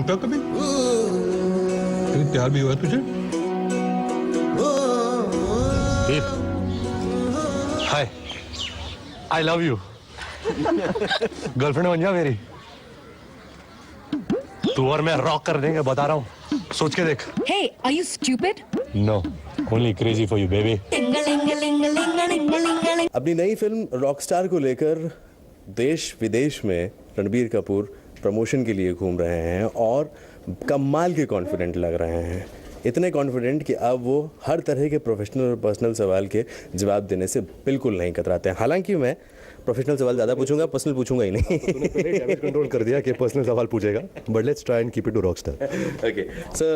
झूठा कभी? कभी प्यार भी हुआ तुझे? हाय, आई लव यू। गर्लफ्रेंड बन जा मेरी। तू और मैं रॉक कर देंगे, बता रहा हूँ, सोच के देख। Hey, are you stupid? No, only crazy for you baby. अपनी नई फिल्म रॉकस्टार को लेकर देश विदेश में रणबीर कपूर प्रमोशन के लिए घूम रहे हैं और कमाल के कॉन्फिडेंट लग रहे हैं। इतने कॉन्फिडेंट कि अब वो हर तरह के प्रोफेशनल और पर्सनल सवाल के जवाब देने से बिल्कुल नहीं कतराते हैं। हालांकि मैं प्रोफेशनल सवाल ज़्यादा पूछूंगा, पर्सनल पूछूंगा ही नहीं। डैमेज कंट्रोल कर दिया कि पर्सनल सवाल पूछेगा, but let's try and keep it to rockstar. Okay sir,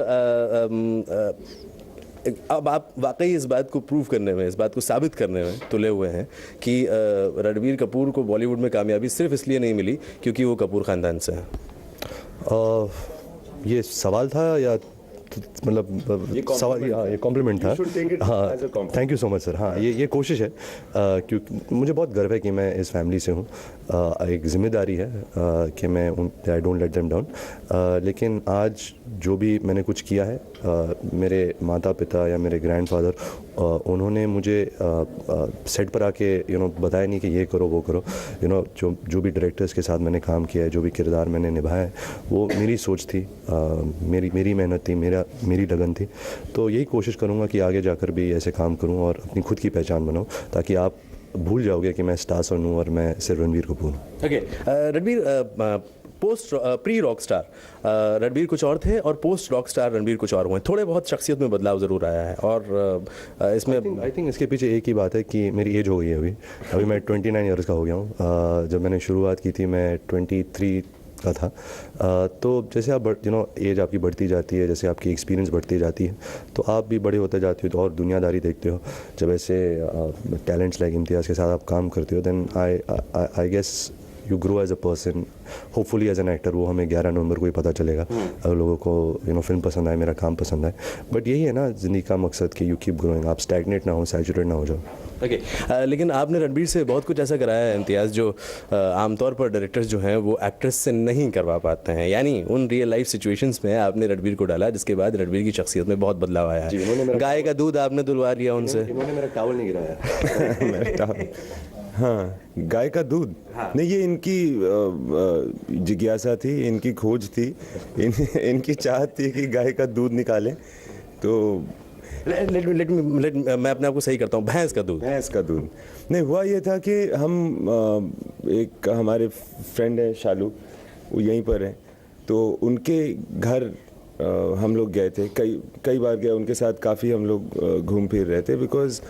अब आप वाकई इस बात को प्रूव करने में, इस बात को साबित करने में तुले हुए हैं कि रणबीर कपूर को बॉलीवुड में कामयाबी सिर्फ इसलिए नहीं मिली क्योंकि वो कपूर ख़ानदान से हैं। ये सवाल था या मतलब सवाल, हाँ ये कॉम्प्लीमेंट था। हाँ, thank you so much sir. हाँ, ये कोशिश है, क्योंकि मुझे बहुत गर्व है कि मैं इस फैमिली से हूँ। एक जिम्मेदारी है कि मैं I don't let them down. लेकिन आज जो भी मैंने कुछ किया है, मेरे माता पिता या मेरे ग्रैंडफादर, उन्होंने मुझे सेट पर आके बताया नहीं कि ये करो वो करो। जो भी डायरेक्टर्स के साथ मैंने काम किया है, जो भी किरदार मैंने निभाया है, वो मेरी सोच थी, मेरी मेहनत थी, मेरी लगन थी। तो यही कोशिश करूँगा कि आगे जाकर भी ऐसे काम करूँ और अपनी खुद की पहचान बनाऊँ, ताकि आप भूल जाओगे कि मैं स्टार सन हूँ और मैं सिर्फ रणबीर कपूर हूँ। Okay Ranbir, post pre rock star Ranbir कुछ और थे और पोस्ट रॉक स्टार रणबीर कुछ और हुए। थोड़े बहुत शख्सियत में बदलाव ज़रूर आया है और इसमें आई थिंक इसके पीछे एक ही बात है कि मेरी एज हो गई है। अभी मैं 29 ईयर्स का हो गया हूँ। जब मैंने शुरुआत की थी मैं 23 का था। तो जैसे आप एज आपकी बढ़ती जाती है, जैसे आपकी एक्सपीरियंस बढ़ती जाती है, तो आप भी बड़े होते जाते हो तो और दुनियादारी देखते हो। जब ऐसे टैलेंट्स लाइक इम्तियाज़ के साथ आप काम करते हो, then I guess you grow as a person, hopefully as an actor. वो हमें 11 नवंबर को ही पता चलेगा, अगर लोगों को फिल्म पसंद आए, मेरा काम पसंद आए। बट यही है ना ज़िंदगी का मकसद कि यू कीप ग्रोइंग, आप स्टैग्नेट ना हो, सैचुरेट ना हो जाओ। ओके लेकिन आपने रणबीर से बहुत कुछ ऐसा कराया है इम्तियाज़, जो आमतौर पर डायरेक्टर्स जो हैं वो एक्ट्रेस से नहीं करवा पाते हैं। यानी उन रियल लाइफ सिचुएशंस में आपने रणबीर को डाला, जिसके बाद रणबीर की शख्सियत में बहुत बदलाव आया है। गाय का दूध आपने दुलवा लिया उनसे। इन्होंने मेरा टावल नहीं गिराया। हाँ, गाय का दूध। हाँ। नहीं, ये इनकी जिज्ञासा थी, इनकी खोज थी, इनकी चाहत थी कि गाय का दूध निकालें। तो मैं अपने आप को सही करता हूँ, भैंस का दूध। नहीं, हुआ ये था कि हम एक हमारे फ्रेंड है शालू, वो यहीं पर है, तो उनके घर हम लोग गए थे। कई बार गए उनके साथ, काफ़ी हम लोग घूम फिर रहे थे, बिकॉज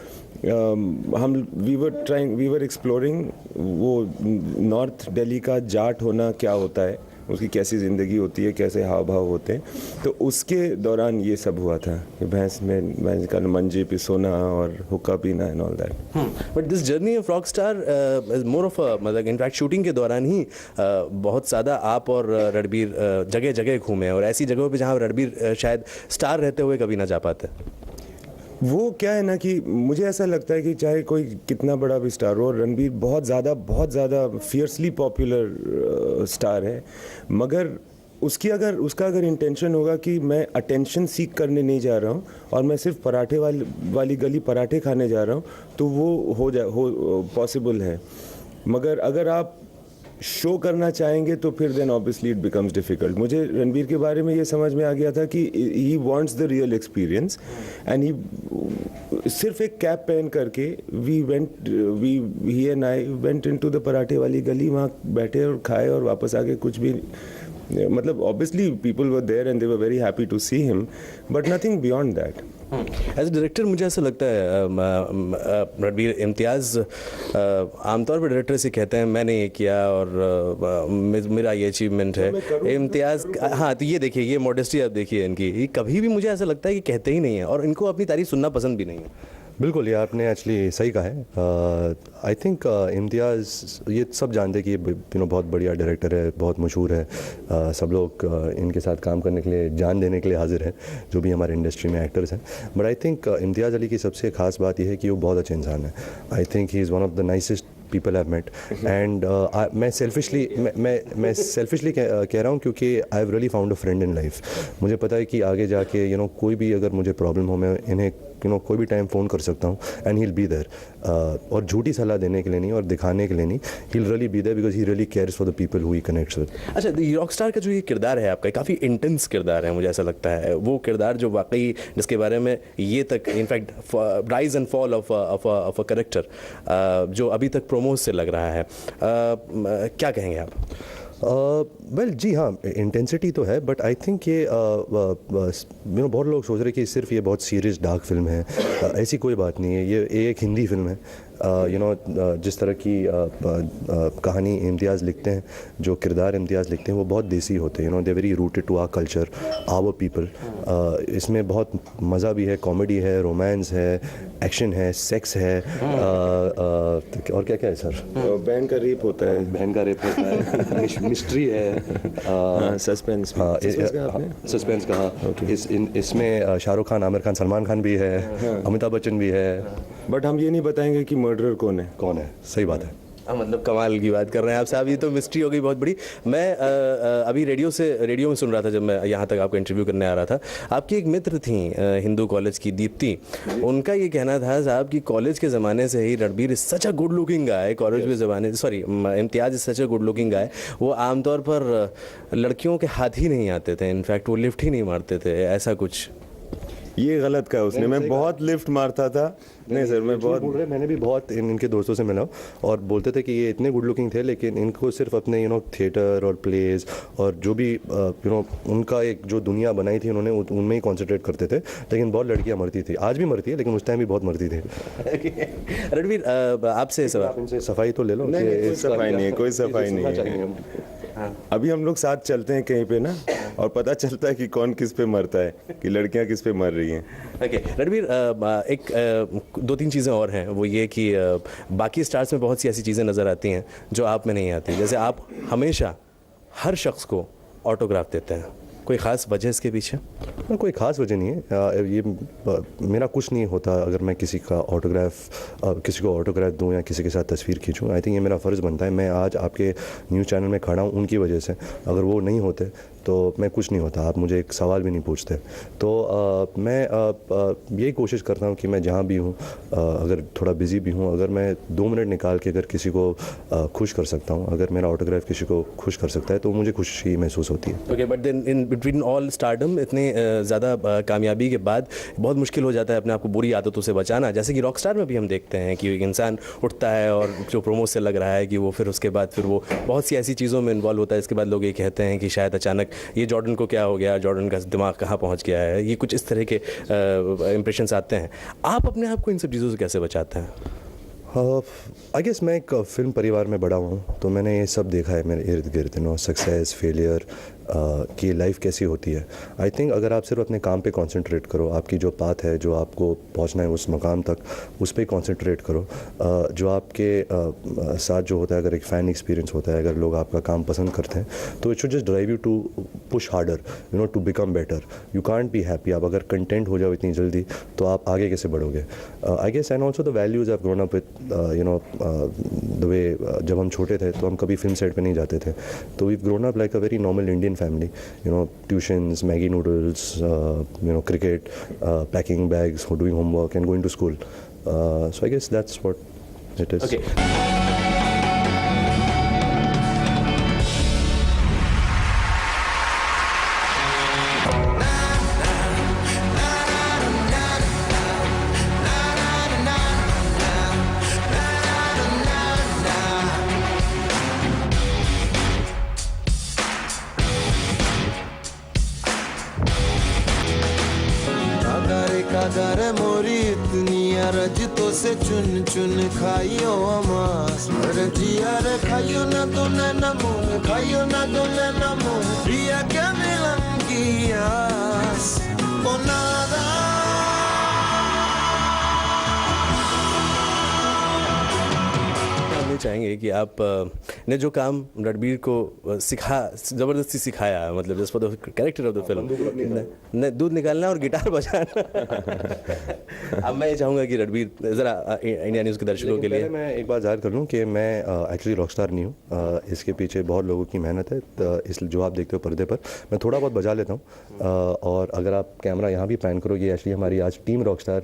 वी वर एक्सप्लोरिंग वो नॉर्थ दिल्ली का जाट होना क्या होता है, उसकी कैसी ज़िंदगी होती है, कैसे हाव भाव होते हैं। तो उसके दौरान ये सब हुआ था कि भैंस का मंजे पे सोना और हुक्का पीना and all that. But this journey of rock star is more of मतलब इनफैक्ट शूटिंग के दौरान ही बहुत ज़्यादा आप और रणबीर जगह जगह घूमे, और ऐसी जगहों पे जहाँ रणबीर शायद स्टार रहते हुए कभी ना जा पाते। वो क्या है ना कि मुझे ऐसा लगता है कि चाहे कोई कितना बड़ा भी स्टार हो, रणबीर बहुत ज़्यादा फियर्सली पॉपुलर स्टार है, मगर उसका अगर इंटेंशन होगा कि मैं अटेंशन सीख करने नहीं जा रहा हूँ और मैं सिर्फ पराठे वाली गली पराठे खाने जा रहा हूँ, तो वो पॉसिबल है। मगर अगर आप शो करना चाहेंगे तो फिर then obviously it becomes difficult. मुझे रणबीर के बारे में ये समझ में आ गया था कि he wants the real experience, and he सिर्फ एक कैप पहन करके ही and I went into the पराठे वाली गली, वहाँ बैठे और खाए और वापस आके कुछ भी, मतलब obviously people were there and they were very happy to see him, but nothing beyond that. As a director मुझे ऐसा लगता है रणबीर, इम्तियाज़ आमतौर पर डायरेक्टर से कहते हैं मैंने ये किया और मेरा ये अचीवमेंट है। इम्तियाज़, हाँ, तो ये देखिए, ये मॉडेस्टी आप देखिए इनकी, ये कभी भी मुझे ऐसा लगता है कि कहते ही नहीं है और इनको अपनी तारीफ सुनना पसंद भी नहीं है। बिल्कुल, ये आपने एक्चुअली सही कहा है। आई थिंक इम्तियाज़, ये सब जानते हैं कि ये बहुत बढ़िया डायरेक्टर है, बहुत मशहूर है। सब लोग इनके साथ काम करने के लिए, जान देने के लिए हाजिर हैं, जो भी हमारे इंडस्ट्री में एक्टर्स हैं। बट आई थिंक इम्तियाज़ अली की सबसे ख़ास बात यह है कि वो बहुत अच्छे इंसान है। I think he is one of the nicest people I've met, and मैं सेल्फिशली कह रहा हूँ क्योंकि I have really found a friend in life. मुझे पता है कि आगे जाके कोई भी अगर मुझे प्रॉब्लम हो, मैं इन्हें कोई भी टाइम फ़ोन कर सकता हूँ and he will be there. और झूठी सलाह देने के लिए नहीं और दिखाने के लिए नहीं, he will really be there because he really cares for the people who he connects with. अच्छा, रॉकस्टार का जो ये किरदार है आपका, काफ़ी इंटेंस किरदार है, मुझे ऐसा लगता है. वो किरदार जो वाकई, जिसके बारे में ये तक in fact rise and fall of a character जो अभी तक प्रोमोज से लग रहा है, क्या कहेंगे आप? वेल जी हाँ, इंटेंसिटी तो है, बट आई थिंक ये बहुत लोग सोच रहे कि सिर्फ ये बहुत सीरियस डार्क फिल्म है. ऐसी कोई बात नहीं है. ये एक हिंदी फिल्म है. जिस तरह की कहानी इम्तियाज़ लिखते हैं, जो किरदार इम्तियाज़ लिखते हैं, वो बहुत देसी होते हैं. They very rooted to our culture, our people. इसमें बहुत मज़ा भी है, कॉमेडी है, रोमांस है, एक्शन है, सेक्स है, और क्या क्या है सर? बहन का रेप होता है. बहन का रेप होता है, मिस्ट्री है, सस्पेंस. सस्पेंस कहा. इसमें शाहरुख खान, आमिर खान, सलमान खान भी है, अमिताभ बच्चन भी है. बट हम ये नहीं बताएंगे कि मर्डरर कौन है. सही बात है. मतलब कमाल की बात कर रहे हैं आप साहब. ये तो मिस्ट्री हो गई बहुत बड़ी. मैं अभी रेडियो में सुन रहा था जब मैं यहाँ तक आपका इंटरव्यू करने आ रहा था. आपकी एक मित्र थी हिंदू कॉलेज की, दीप्ति. उनका ये कहना था साहब कि कॉलेज के ज़माने से ही Ranbir is such a good looking guy. College के ज़माने, sorry, Imtiaz is such a good looking guy. वो आमतौर पर लड़कियों के हाथ ही नहीं आते थे. इनफैक्ट वो लिफ्ट ही नहीं मारते थे, ऐसा कुछ. ये गलत कहा उसने. मैं बहुत लिफ्ट मारता था. नहीं सर, मैं बहुत बोल रहे. मैंने भी बहुत इनके दोस्तों से मिला और बोलते थे कि ये इतने गुड लुकिंग थे, लेकिन इनको सिर्फ अपने थिएटर और प्लेज और जो भी उनका एक जो दुनिया बनाई थी उन्होंने, उनमें ही कॉन्सेंट्रेट करते थे. लेकिन बहुत लड़कियां मरती थी, आज भी मरती है, लेकिन उस टाइम भी बहुत मरती थी. रणबीर, आपसे आप इनसे सफाई तो ले लो. कोई सफाई नहीं है, कोई सफाई नहीं है. अभी हम लोग साथ चलते हैं कहीं पे ना, और पता चलता है कि कौन किस पे मरता है, कि लड़कियां किस पे मर रही हैं. ओके रणबीर, एक दो तीन चीज़ें और हैं. वो ये कि बाकी स्टार्स में बहुत सी ऐसी चीज़ें नज़र आती हैं जो आप में नहीं आती. जैसे आप हमेशा हर शख्स को ऑटोग्राफ देते हैं. कोई ख़ास वजह इसके पीछे? कोई ख़ास वजह नहीं है. ये मेरा कुछ नहीं होता अगर मैं किसी को ऑटोग्राफ दूं या किसी के साथ तस्वीर खींचूं. आई थिंक ये मेरा फ़र्ज़ बनता है. मैं आज आपके न्यूज़ चैनल में खड़ा हूं उनकी वजह से. अगर वो नहीं होते तो मैं कुछ नहीं होता. आप मुझे एक सवाल भी नहीं पूछते. तो मैं यही कोशिश करता हूँ कि मैं जहाँ भी हूँ, अगर थोड़ा बिज़ी भी हूँ, अगर मैं 2 मिनट निकाल के अगर किसी को खुश कर सकता हूँ, अगर मेरा ऑटोग्राफ किसी को खुश कर सकता है, तो मुझे खुशी महसूस होती है. Okay, but then in between all stardom, इतने ज़्यादा कामयाबी के बाद बहुत मुश्किल हो जाता है अपने आप को बुरी आदतों से बचाना. जैसे कि रॉकस्टार में भी हम देखते हैं कि एक इंसान उठता है और जो प्रोमो से लग रहा है कि वो फिर उसके बाद फिर वो बहुत सी ऐसी चीज़ों में इन्वॉल्व होता है. इसके बाद लोग ये कहते हैं कि शायद अचानक ये जॉर्डन को क्या हो गया, जॉर्डन का दिमाग कहाँ पहुँच गया है. ये कुछ इस तरह के इंप्रेशंस आते हैं. आप अपने आप को इन सब चीज़ों से कैसे बचाते हैं? आई गेस मैं एक फिल्म परिवार में बड़ा हूँ, तो मैंने ये सब देखा है मेरे इर्द गिर्द. सक्सेस, फेलियर, कि लाइफ कैसी होती है. आई थिंक अगर आप सिर्फ अपने काम पे कंसंट्रेट करो, आपकी जो पाथ है, जो आपको पहुंचना है उस मकाम तक, उस पर कंसंट्रेट करो. जो आपके साथ जो होता है, अगर एक फ़ैन एक्सपीरियंस होता है, अगर लोग आपका काम पसंद करते हैं, तो it should just drive you to push harder, to become better. You can't be happy. आप अगर कंटेंट हो जाओ इतनी जल्दी, तो आप आगे कैसे बढ़ोगे? I guess and also the values have grown up with the way. जब हम छोटे थे तो हम कभी फिल्म सेट पे नहीं जाते थे, तो we grown up like a very normal Indian family. Tuitions, Maggie noodles, cricket, packing bags, doing homework and going to school. So I guess that's what it is. Okay. कागर मोरी इतनी रजतों से चुन चुन खाइयो अमास. जिया रे खाइयो ना तो न मुन, खाइयो ना तो न मुन. प्रिया क्या मिलन की आस ओ नादा. चाहेंगे कि आप ने जो काम रणबीर को ज़बरदस्ती सिखाया, मतलब just for the character of the film, दूध निकालना और गिटार बजाना। अब मैं ये चाहूँगा कि रणबीर ज़रा इंडिया न्यूज़ के दर्शकों के लिए। मैं एक बात जाहिर कर लूँ कि मैं एक्चुअली रॉकस्टार नहीं हूँ। इसके पीछे बहुत लोगों की मेहनत है, तो इस जो आप देखते हो पर्दे पर मैं थोड़ा बहुत बजा लेता हूँ। और अगर आप कैमरा यहाँ भी पैन करोगे, एक्चुअली हमारी आज टीम रॉकस्टार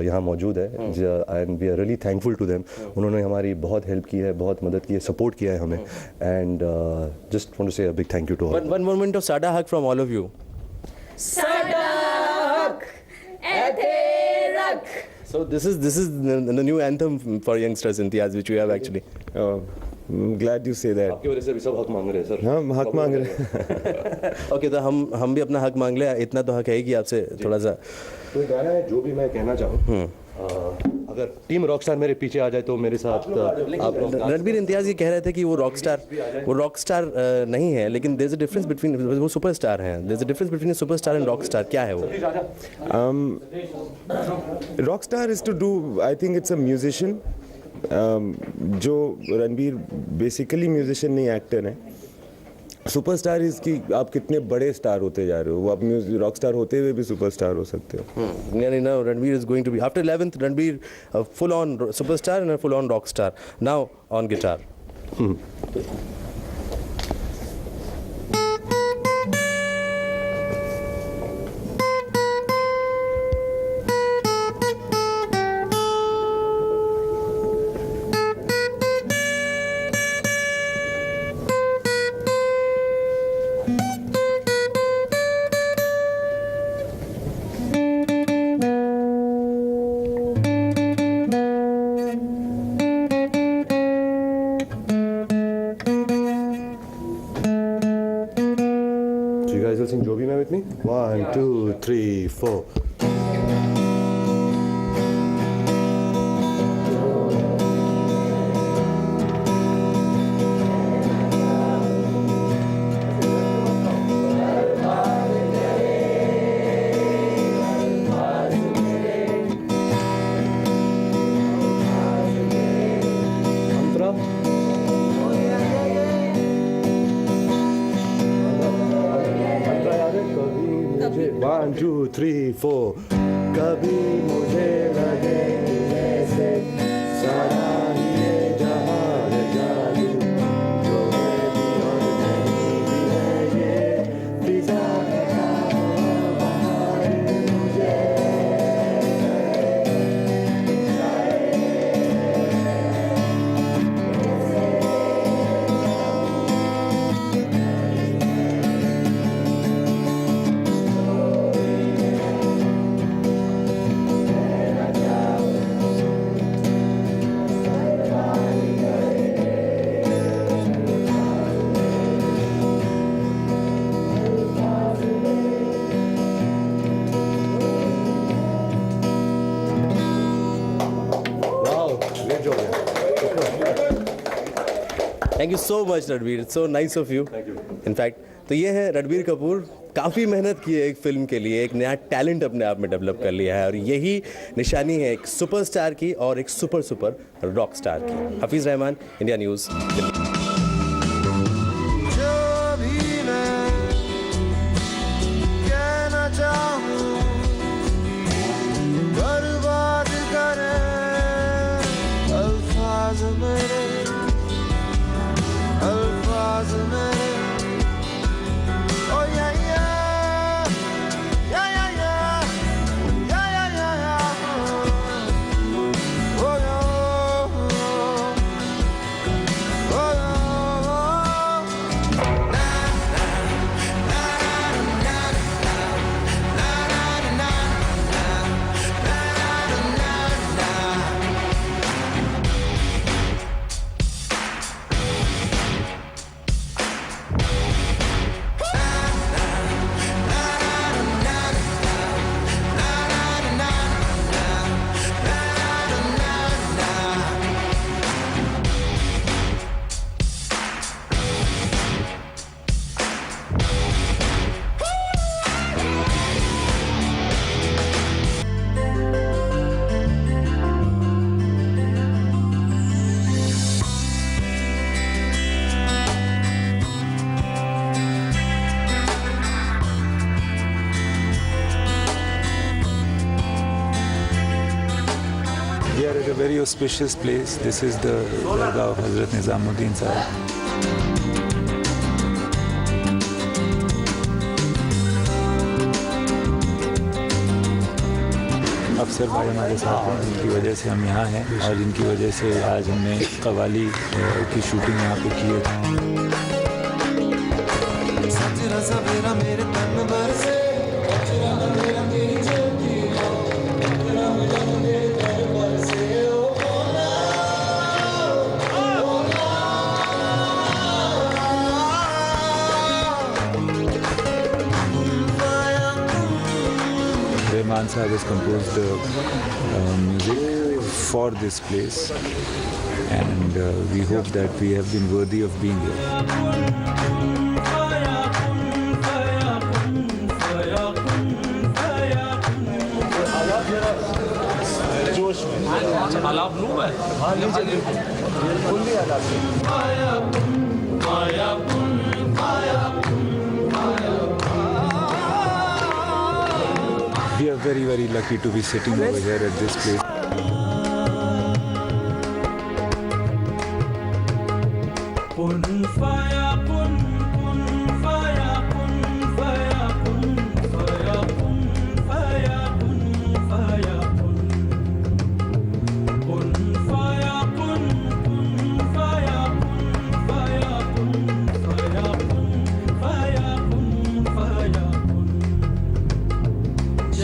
यहाँ मौजूद है and we are really thankful to them. उन्होंने हमारी बहुत हेल्प की है, बहुत मदद की है, सपोर्ट किया है हमें, and just want to say a big thank you to all. One moment of Sada hug from all of you. Sadak Etherak. So this is the new anthem for youngsters, Imtiaz, which we have actually. Glad you say that. आपकी वजह से भी सब हक मांग रहे हैं sir. हम हक मांग रहे हैं। ओके, तो हम भी अपना हक मांग ले। इतना तो हक है कि आपसे थोड़ा सा तो ये गाना है, जो भी मैं कहना चाहूँ, अगर टीम रॉकस्टार मेरे पीछे आ जाए तो मेरे साथ आप लोग। रणबीर इम्तियाज़ ये कह रहे थे कि वो रॉकस्टार नहीं है, लेकिन there is a difference between, वो सुपरस्टार हैं। There is a difference between superstar and rockstar. क्या है वो? Rockstar is to do, I think it's a musician. जो रणबीर बेसिकली म्यूजिशियन नहीं, एक्टर है। सुपरस्टार इज कि आप कितने बड़े स्टार होते जा रहे हो, वो आप रॉकस्टार होते हुए भी सुपरस्टार हो सकते हो। यानी ना Ranbir is going to be after 11th Ranbir full on superstar and full on rockstar now on guitar. So you guys will sing Jo Bhi Main with me? 1, 2, 3, 4. One, 2, 3, 4. कभी मुझे लगे जैसे सारा ये जहां है जादू, जो है भी और नहीं भी है ये फिजा का बहार मुझे। Thank you so much Ranbir, it's so nice of you. In fact तो ये है रणबीर कपूर, काफ़ी मेहनत की है एक फिल्म के लिए, एक नया टैलेंट अपने आप में डेवलप कर लिया है, और यही निशानी है एक सुपरस्टार की और एक सुपर रॉक स्टार की। Hafeez Rahman, India news, Delhi. जो भी मैं कहना चाहूँ बर्बाद करे अल्फाज मेरे, अल्फाज मेरे। ओ या या या या या या या या ओ या ओ या auspicious place. This is the Dargah of Hazrat Nizamuddin Sahib. अफसर भाई हमारे साथ हैं, जिनकी वजह से हम यहाँ हैं और जिनकी वजह से आज हमने कवाली की शूटिंग यहाँ पे की है। सजरा सवेरा मेरे तन भर से Rahman Sahib has composed music for this place, and we hope that we have been worthy of being here. We are very, very lucky to be sitting over here at this place.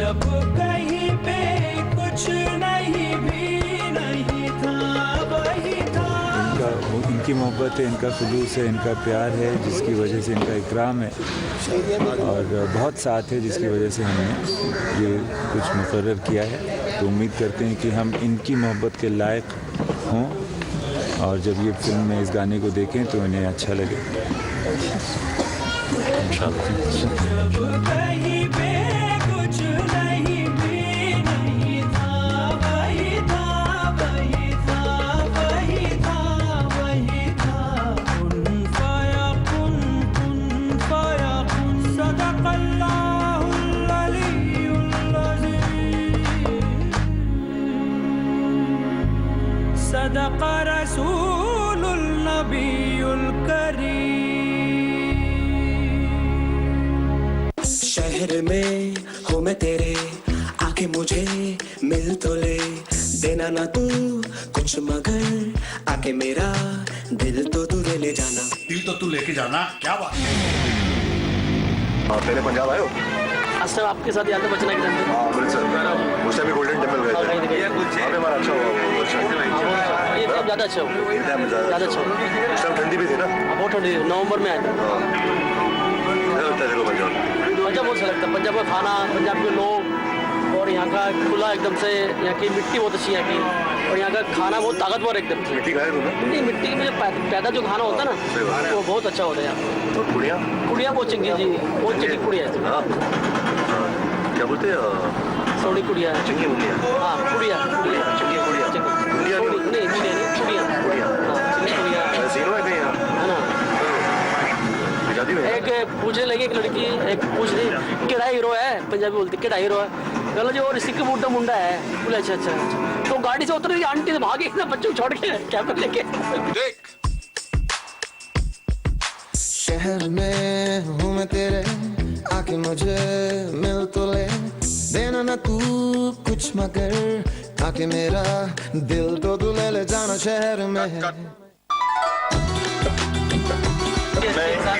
जब कहीं पे कुछ नहीं भी नहीं था वही था। इनकी मोहब्बत है, इनका खुलूस है, इनका प्यार है, जिसकी वजह से इनका इकराम है, और बहुत साथ है, जिसकी वजह से हमने ये कुछ मुकर्रर किया है। तो उम्मीद करते हैं कि हम इनकी मोहब्बत के लायक हों, और जब ये फिल्म में इस गाने को देखें तो इन्हें अच्छा लगे। सदक़ रसूलुल नबीयुल करीम। शहर में हूँ मैं तेरे, आके मुझे मिल तो ले, देना ना तू कुछ मगर आके मेरा दिल तो तू ले जाना। दिल तो तू लेके जाना, क्या बात है। पहले पंजाब आए हो? सर आपके साथ याद बचना की अमृतसर उस टाइम गोल्डन टेम्पल गए थे, हमारा अच्छा हुआ ये तब ज़्यादा अच्छा हो, ज़्यादा अच्छा हो। उस टाइम ठंडी भी थी ना? बहुत ठंडी, नवंबर में आए थे। पंजाब पंजाब बहुत अच्छा लगता है, पंजाब का खाना, पंजाब के लोग, और यहाँ का खुला एकदम से, यहाँ की मिट्टी बहुत अच्छी है यहाँ की, और यहाँ का खाना बहुत ताकतवर एकदम से। मिट्टी खाए तुमने? नहीं, मिट्टी में पैदा जो खाना होता है ना वो बहुत अच्छा होता है यहाँ। कुड़िया कुड़िया बहुत चंगी जी, बहुत चंगी कुड़िया है। क्या बोलते हैं? सोनी कुड़िया है। चंगी कुड़िया? हाँ कुड़िया, चंगी कुड़िया? नहीं कुड़िया कुड़िया, चंगी कुड़िया सीनो है कहीं यहाँ? है ना। जाती है? एक पूछने लगी एक लड़की, एक पूछ रही केड़ा हीरो है, पंजाबी बोलती केड़ा हीरो है, बोला जो ऋषि कपूर का मुंडा है। बोले अच्छा अच्छा अच्छा। तो गाड़ी से उतर रही आंटी से भागे ना, बच्चों को छोड़ के कैब लेके। शहर में हूँ मैं तेरे, आके मुझे मिल तो ले, देना ना तू कुछ मगर आके मेरा दिल तो तू ले जाना। शहर में मैं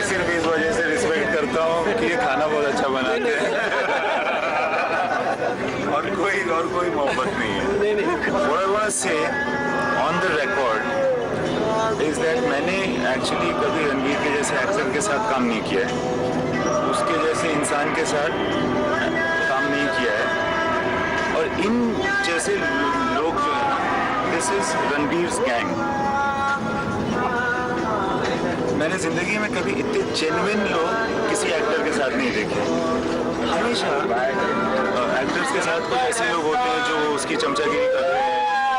सिर्फ इस वजह से रिस्पेक्ट करता हूँ कि ये खाना बहुत अच्छा बनाते हैं। और कोई मोहब्बत नहीं है। What I want to say on the record is that मैंने एक्चुअली कभी रणवीर के जैसे एक्टर के साथ काम नहीं किया है, उसके जैसे इंसान के साथ काम नहीं किया है, और इन जैसे लोग जो है ना, दिस इज रणवीर्स गैंग। मैंने जिंदगी में कभी इतने जेन्युइन लोग किसी एक्टर के साथ नहीं देखे। हमेशा एक्टर्स के साथ कुछ ऐसे लोग होते हैं जो उसकी चमचागिरी करते हैं,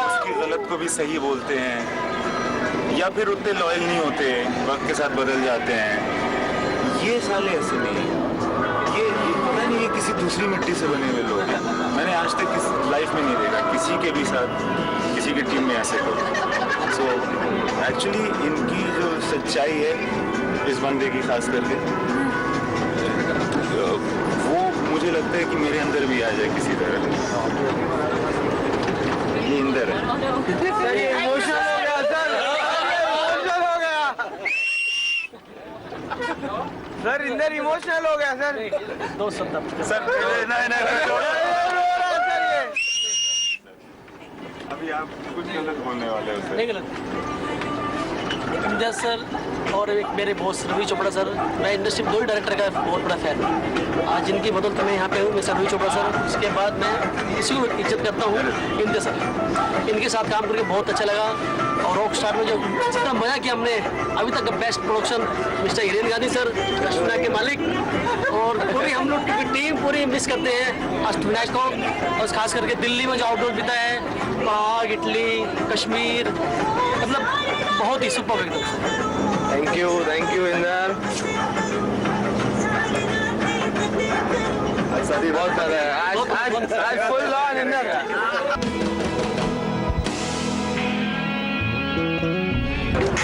उसकी गलत को भी सही बोलते हैं, या फिर उतने लॉयल नहीं होते, वक्त के साथ बदल जाते हैं। ये साले ऐसे नहीं, ये पता नहीं, ये किसी दूसरी मिट्टी से बने हुए लोग हैं। मैंने आज तक लाइफ में नहीं देखा किसी के भी साथ, किसी की टीम में ऐसे करो। सो एक्चुअली इनकी जो सच्चाई है इस बंदे की खास करके, वो मुझे लगता है कि मेरे अंदर भी आ जाए किसी तरह। ये इंदर है। इमोशनल हो गया सर, इमोशनल हो गया सर, इंदर इमोशनल हो गया सर। सर नहीं अभी आप कुछ गलत बोलने वाले हो सर। नहीं गलत। इंदर सर और एक मेरे बॉस रवि चोपड़ा सर, मैं इंडस्ट्री में 2 ही डायरेक्टर का बहुत बड़ा फैन हूँ। आज जिनकी बदौलत मैं यहाँ पे हूँ, मैं सर रवि चोपड़ा सर, उसके बाद मैं इसी को इज्जत करता हूँ इंदर सर। इनके साथ काम करके बहुत अच्छा लगा। और रॉक स्टार में जो जितना मजा किया हमने अभी तक का best production mister Hiren Gandhi sir, Ashtavinayak के मालिक, और पूरी हम लोग की टीम पूरी मिस करते हैं अष्टविनायक को। और खास करके दिल्ली में जो आउटडोर बीता है, पहाड़, इटली, कश्मीर, मतलब बहुत ही सुपर एकदम। Thank you Inder. बहुत सारा है आज full on Inder.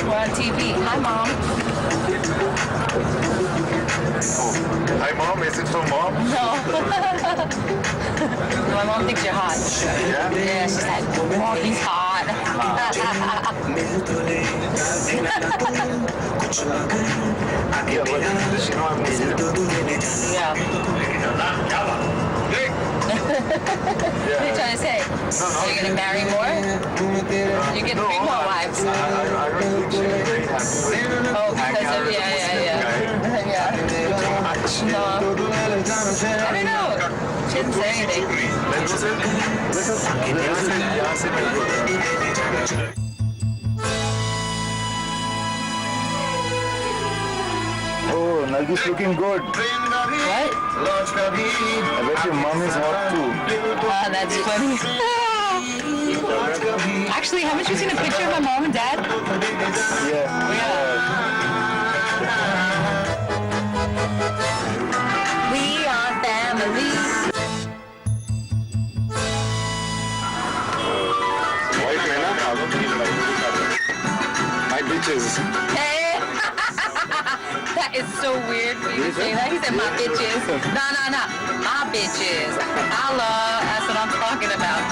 We're on TV. Hi, Mom. Hi mom, is it for mom? No. My mom thinks you're hot. Yeah? Yeah, she's like, oh, he's hot. Yeah, but does she know I'm Muslim? Yeah. What are you trying to say? Are you going to marry more? You get 3 more wives. I don't think she's very happy. Oh, because of, yeah. No. I don't know. She didn't say anything. यहाँ से नहीं। Oh, Nalgi's looking good. What? I bet your mom is hot too. Oh, that's funny. Actually, haven't you seen a picture of my mom and dad? Yeah. We are family. White man, my bitches. Hey! That is so weird for you to say that. He said my bitches. No. My bitches. I love, that's what I'm talking about.